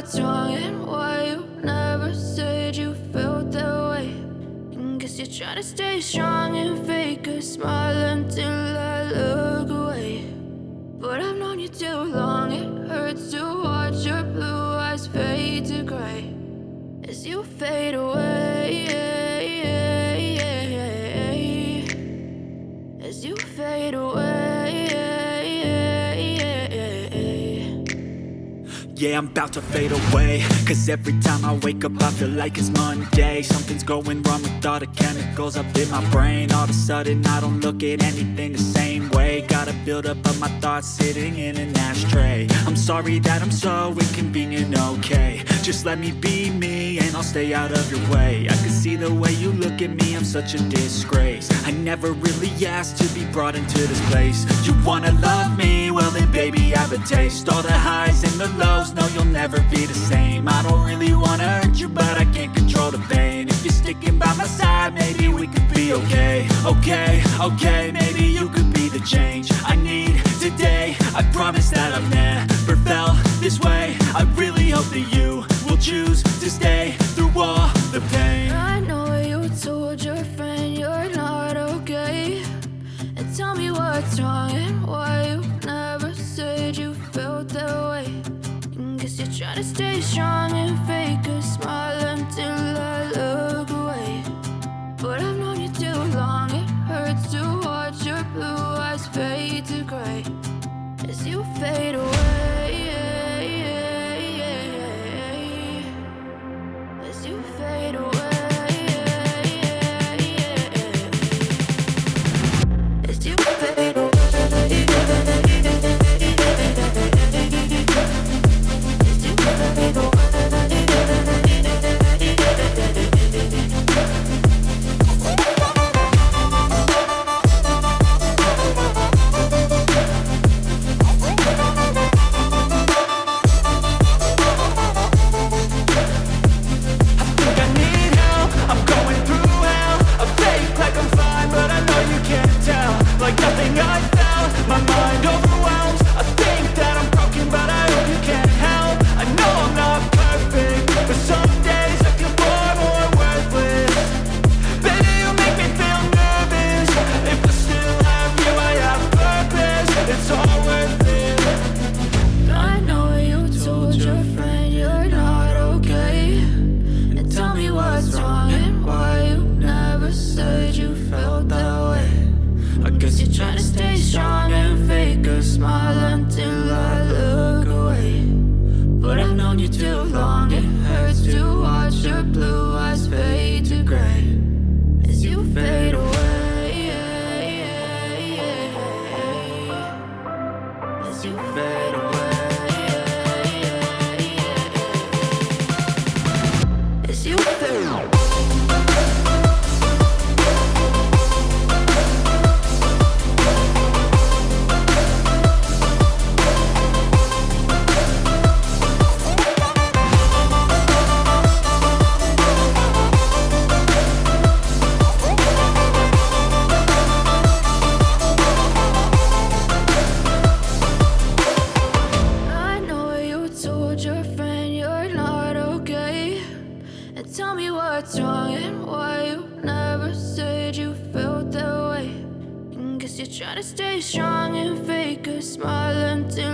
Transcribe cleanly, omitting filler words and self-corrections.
what's wrong and why you never said you felt that way. And guess you're trying to stay strong and fake a smile until I look away. But I've known you too long, it hurts to watch your blue eyes fade to gray as you fade away, as you fade away. Yeah, I'm about to fade away, cause every time I wake up I feel like it's Monday. Something's going wrong with all the chemicals up in my brain. All of a sudden I don't look at anything the same way. Got a build up of my thoughts sitting in an ashtray. I'm sorry that I'm so inconvenient, okay. Just let me be me and I'll stay out of your way. I can see the way you look at me, I'm such a disgrace. I never really asked to be brought into this place. You wanna love me? Well then baby have a taste. All the highs and the lows, no you'll never be the same. I don't really wanna hurt you but I can't control the pain. If you're sticking by my side, maybe we could be okay. Okay, maybe you could be the change I need today. I promise that I've never felt this way. I really hope that you will choose to stay through all the pain. I know you told your friend you're not okay, and tell me what's wrong and why you never said you felt that way. And guess you're trying to stay strong and fake a smile until I look away. But I've known you too long, it hurts to watch your blue eyes fade to gray as you fade away, as you fade away. As you fade away. Try to stay strong and fake a smile until